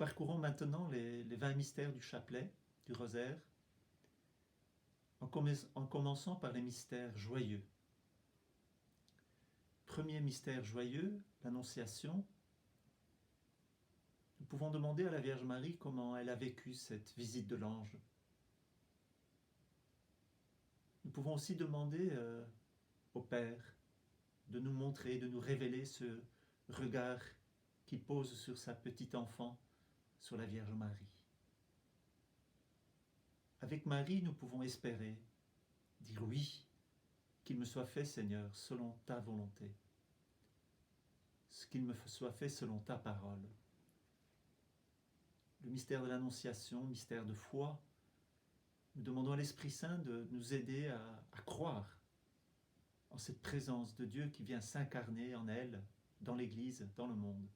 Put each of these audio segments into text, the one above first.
parcourons maintenant les 20 mystères du chapelet, du rosaire, en commençant par les mystères joyeux. Premier mystère joyeux, l'Annonciation. Nous pouvons demander à la Vierge Marie comment elle a vécu cette visite de l'ange. Nous pouvons aussi demander au Père de nous montrer, de nous révéler ce regard qu'il pose sur sa petite enfant, sur la Vierge Marie. Avec Marie, nous pouvons espérer, dire oui, qu'il me soit fait, Seigneur, selon ta volonté, qu'il me soit fait selon ta parole. Le mystère de l'Annonciation, mystère de foi, nous demandons à l'Esprit Saint de nous aider à croire en cette présence de Dieu qui vient s'incarner en elle, dans l'Église, dans le monde,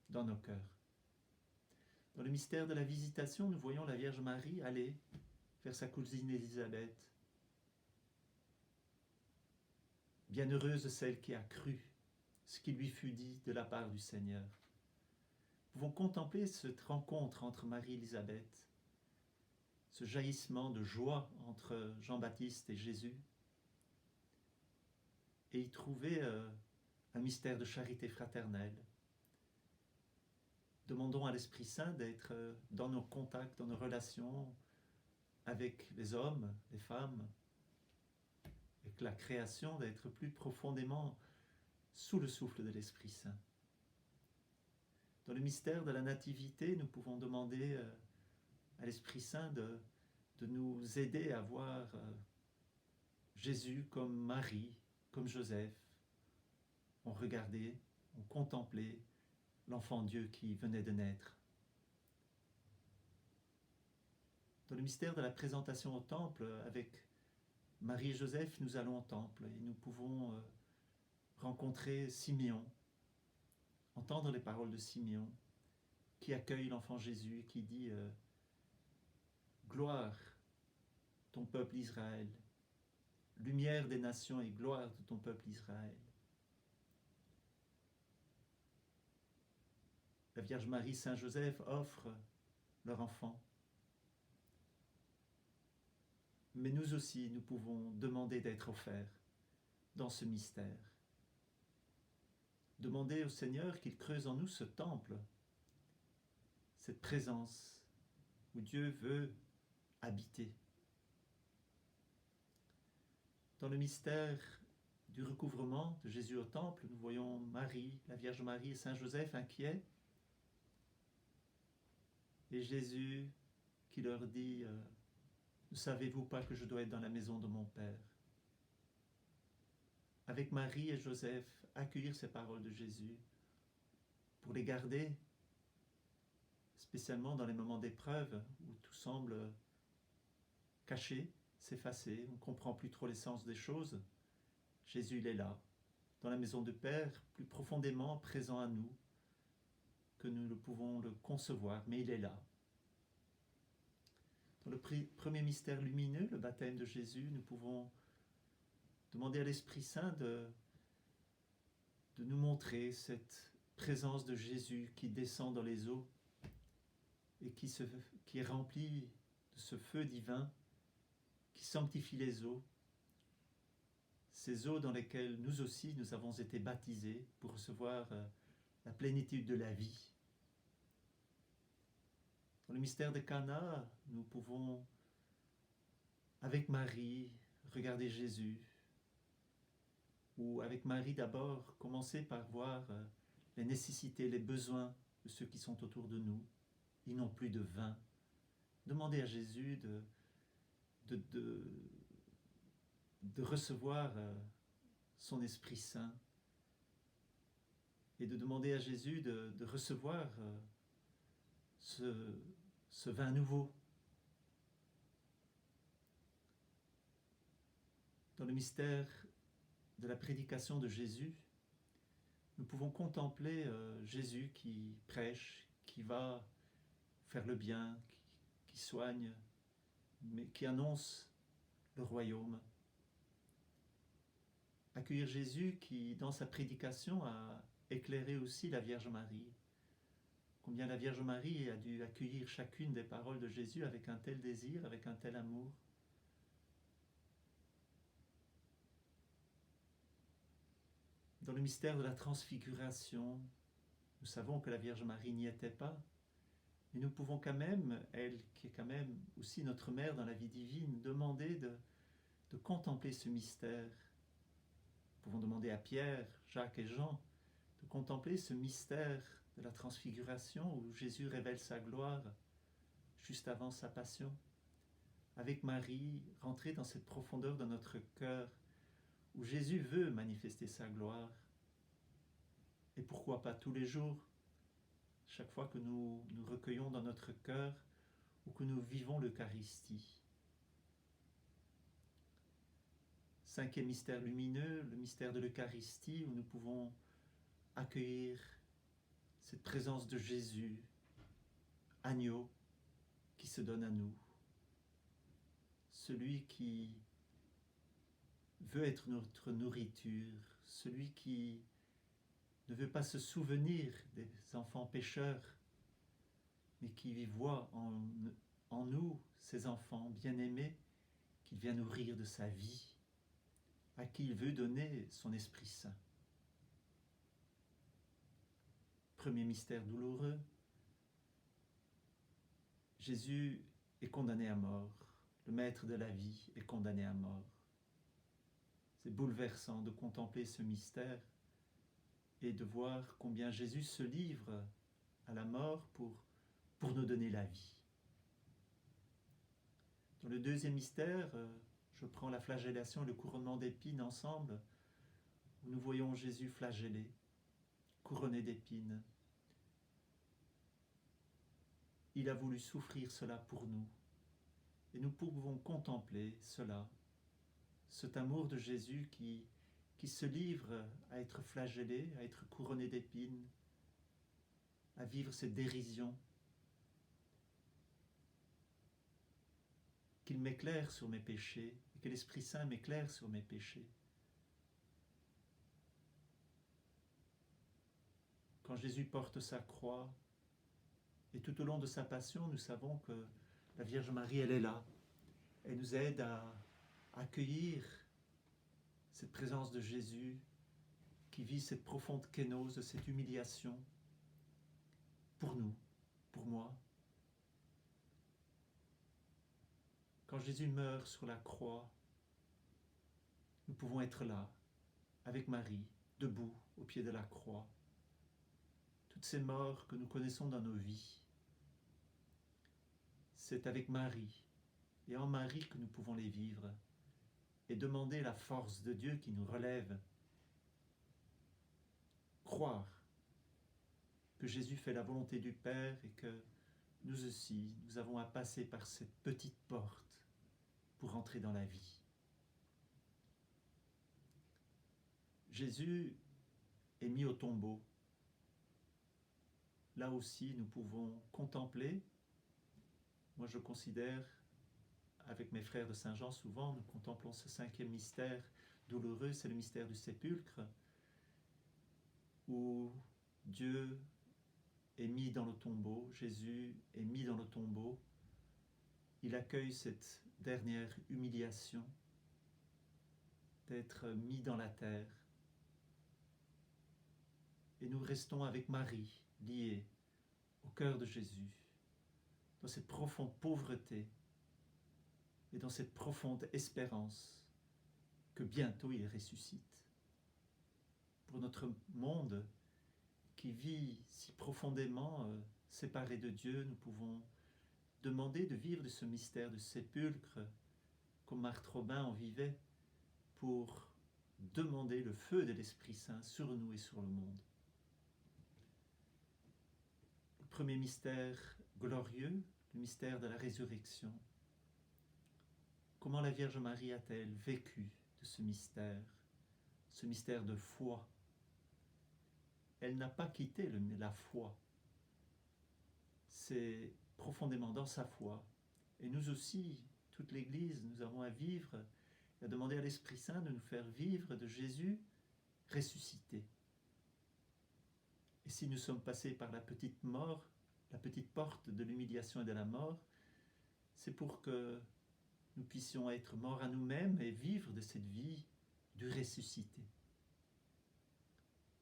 dans nos cœurs. Dans le mystère de la Visitation, nous voyons la Vierge Marie aller vers sa cousine Élisabeth. Bienheureuse celle qui a cru ce qui lui fut dit de la part du Seigneur. Nous pouvons contempler cette rencontre entre Marie et Élisabeth, ce jaillissement de joie entre Jean-Baptiste et Jésus, et y trouver un mystère de charité fraternelle. Demandons à l'Esprit Saint d'être dans nos contacts, dans nos relations avec les hommes, les femmes, avec la création, d'être plus profondément sous le souffle de l'Esprit Saint. Dans le mystère de la Nativité, nous pouvons demander à l'Esprit Saint de nous aider à voir Jésus comme Marie, comme Joseph. On regardait, on contemplait l'enfant Dieu qui venait de naître. Dans le mystère de la présentation au temple, avec Marie et Joseph, nous allons au temple et nous pouvons rencontrer Siméon, entendre les paroles de Siméon, qui accueille l'enfant Jésus et qui dit « Gloire, ton peuple Israël, lumière des nations et gloire de ton peuple Israël. » La Vierge Marie, Saint Joseph offrent leur enfant. Mais nous aussi, nous pouvons demander d'être offerts dans ce mystère. Demander au Seigneur qu'il creuse en nous ce temple, cette présence où Dieu veut habiter. Dans le mystère du recouvrement de Jésus au temple, nous voyons Marie, la Vierge Marie et Saint Joseph inquiets. Et Jésus qui leur dit « Ne savez-vous pas que je dois être dans la maison de mon Père ?» Avec Marie et Joseph, accueillir ces paroles de Jésus pour les garder, spécialement dans les moments d'épreuve où tout semble caché, s'effacer, on ne comprend plus trop l'essence des choses. Jésus, il est là, dans la maison du Père, plus profondément présent à nous, que nous ne pouvons le concevoir, mais il est là. Dans le premier mystère lumineux, le baptême de Jésus, nous pouvons demander à l'Esprit Saint de nous montrer cette présence de Jésus qui descend dans les eaux et qui est remplie de ce feu divin qui sanctifie les eaux, ces eaux dans lesquelles nous aussi nous avons été baptisés pour recevoir la plénitude de la vie. Dans le mystère de Cana, nous pouvons, avec Marie, regarder Jésus, ou avec Marie d'abord, commencer par voir les nécessités, les besoins de ceux qui sont autour de nous. Ils n'ont plus de vin. Demander à Jésus de recevoir son Esprit Saint et de demander à Jésus de recevoir ce vin nouveau. Dans le mystère de la prédication de Jésus, nous pouvons contempler Jésus qui prêche, qui va faire le bien, qui soigne, mais qui annonce le royaume. Accueillir Jésus qui, dans sa prédication, a éclairé aussi la Vierge Marie, Combien la Vierge Marie a dû accueillir chacune des paroles de Jésus avec un tel désir, avec un tel amour. Dans le mystère de la transfiguration, nous savons que la Vierge Marie n'y était pas, mais nous pouvons quand même, elle qui est quand même aussi notre mère dans la vie divine, demander de contempler ce mystère. Nous pouvons demander à Pierre, Jacques et Jean de contempler ce mystère de la transfiguration où Jésus révèle sa gloire juste avant sa passion. Avec Marie, rentrer dans cette profondeur de notre cœur où Jésus veut manifester sa gloire. Et pourquoi pas tous les jours, chaque fois que nous nous recueillons dans notre cœur ou que nous vivons l'Eucharistie. Cinquième mystère lumineux, le mystère de l'Eucharistie, où nous pouvons accueillir cette présence de Jésus, agneau, qui se donne à nous. Celui qui veut être notre nourriture, celui qui ne veut pas se souvenir des enfants pécheurs, mais qui voit en nous, ces enfants bien-aimés, qu'il vient nourrir de sa vie, à qui il veut donner son Esprit Saint. Premier mystère douloureux, Jésus est condamné à mort, le maître de la vie est condamné à mort. C'est bouleversant de contempler ce mystère et de voir combien Jésus se livre à la mort pour nous donner la vie. Dans le deuxième mystère, je prends la flagellation et le couronnement d'épines ensemble, où nous voyons Jésus flagellé, couronné d'épines. Il a voulu souffrir cela pour nous. Et nous pouvons contempler cela, cet amour de Jésus qui se livre à être flagellé, à être couronné d'épines, à vivre cette dérision. Qu'il m'éclaire sur mes péchés, et que l'Esprit Saint m'éclaire sur mes péchés. Quand Jésus porte sa croix, et tout au long de sa passion, nous savons que la Vierge Marie, elle est là. Elle nous aide à accueillir cette présence de Jésus qui vit cette profonde kénose, cette humiliation pour nous, pour moi. Quand Jésus meurt sur la croix, nous pouvons être là, avec Marie, debout au pied de la croix. Toutes ces morts que nous connaissons dans nos vies, c'est avec Marie et en Marie que nous pouvons les vivre et demander la force de Dieu qui nous relève. Croire que Jésus fait la volonté du Père et que nous aussi, nous avons à passer par cette petite porte pour entrer dans la vie. Jésus est mis au tombeau. Là aussi, nous pouvons contempler. Moi, je considère, avec mes frères de Saint-Jean, souvent, nous contemplons ce cinquième mystère douloureux, c'est le mystère du sépulcre, où Dieu est mis dans le tombeau, Jésus est mis dans le tombeau. Il accueille cette dernière humiliation d'être mis dans la terre. Et nous restons avec Marie, liés au cœur de Jésus, dans cette profonde pauvreté et dans cette profonde espérance que bientôt il ressuscite. Pour notre monde qui vit si profondément séparé de Dieu, nous pouvons demander de vivre de ce mystère de sépulcre comme Marthe Robin en vivait pour demander le feu de l'Esprit Saint sur nous et sur le monde. Le premier mystère glorieux, le mystère de la résurrection. Comment la Vierge Marie a-t-elle vécu de ce mystère de foi? Elle n'a pas quitté la foi. C'est profondément dans sa foi. Et nous aussi, toute l'Église, nous avons à vivre, à demander à l'Esprit Saint de nous faire vivre de Jésus ressuscité. Et si nous sommes passés par la petite mort, la petite porte de l'humiliation et de la mort, c'est pour que nous puissions être morts à nous-mêmes et vivre de cette vie du ressuscité.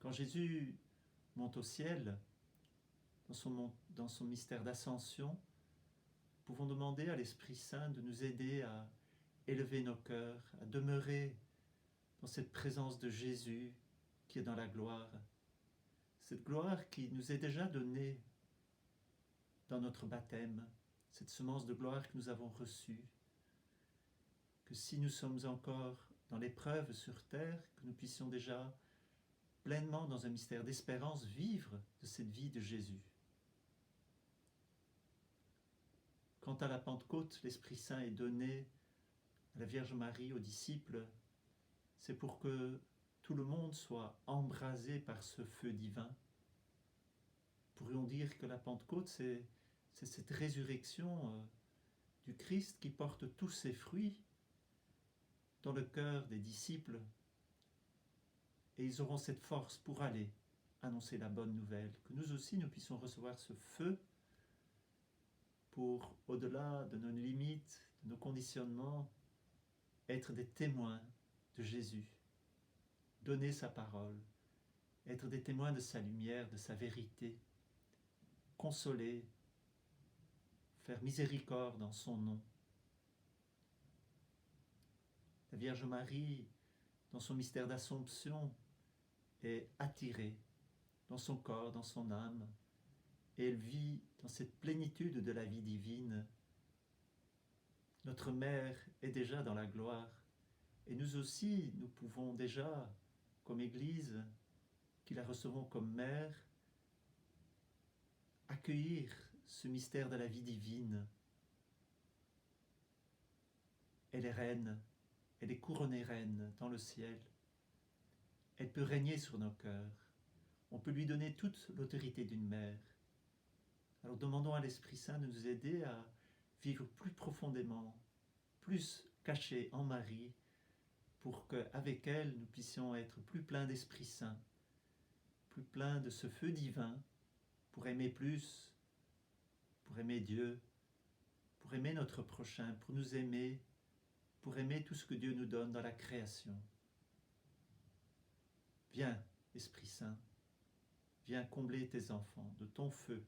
Quand Jésus monte au ciel, dans son mystère d'ascension, nous pouvons demander à l'Esprit Saint de nous aider à élever nos cœurs, à demeurer dans cette présence de Jésus qui est dans la gloire. Cette gloire qui nous est déjà donnée dans notre baptême, cette semence de gloire que nous avons reçue, que si nous sommes encore dans l'épreuve sur terre, que nous puissions déjà pleinement dans un mystère d'espérance vivre de cette vie de Jésus. Quant à la Pentecôte, l'Esprit Saint est donné à la Vierge Marie, aux disciples, c'est pour que tout le monde soit embrasé par ce feu divin. Pourrions dire que la Pentecôte, c'est cette résurrection du Christ qui porte tous ses fruits dans le cœur des disciples, et ils auront cette force pour aller annoncer la bonne nouvelle, que nous aussi nous puissions recevoir ce feu pour, au-delà de nos limites, de nos conditionnements, être des témoins de Jésus, donner sa parole, être des témoins de sa lumière, de sa vérité, consoler, faire miséricorde en son nom. La Vierge Marie, dans son mystère d'Assomption, est attirée dans son corps, dans son âme, et elle vit dans cette plénitude de la vie divine. Notre Mère est déjà dans la gloire, et nous aussi, nous pouvons déjà, comme Église, qui la recevons comme Mère, accueillir ce mystère de la vie divine. Elle est reine, elle est couronnée reine dans le ciel. Elle peut régner sur nos cœurs. On peut lui donner toute l'autorité d'une mère. Alors demandons à l'Esprit Saint de nous aider à vivre plus profondément, plus cachés en Marie, pour qu'avec elle, nous puissions être plus pleins d'Esprit Saint, plus pleins de ce feu divin, pour aimer plus, pour aimer Dieu, pour aimer notre prochain, pour nous aimer, pour aimer tout ce que Dieu nous donne dans la création. Viens, Esprit Saint, viens combler tes enfants de ton feu,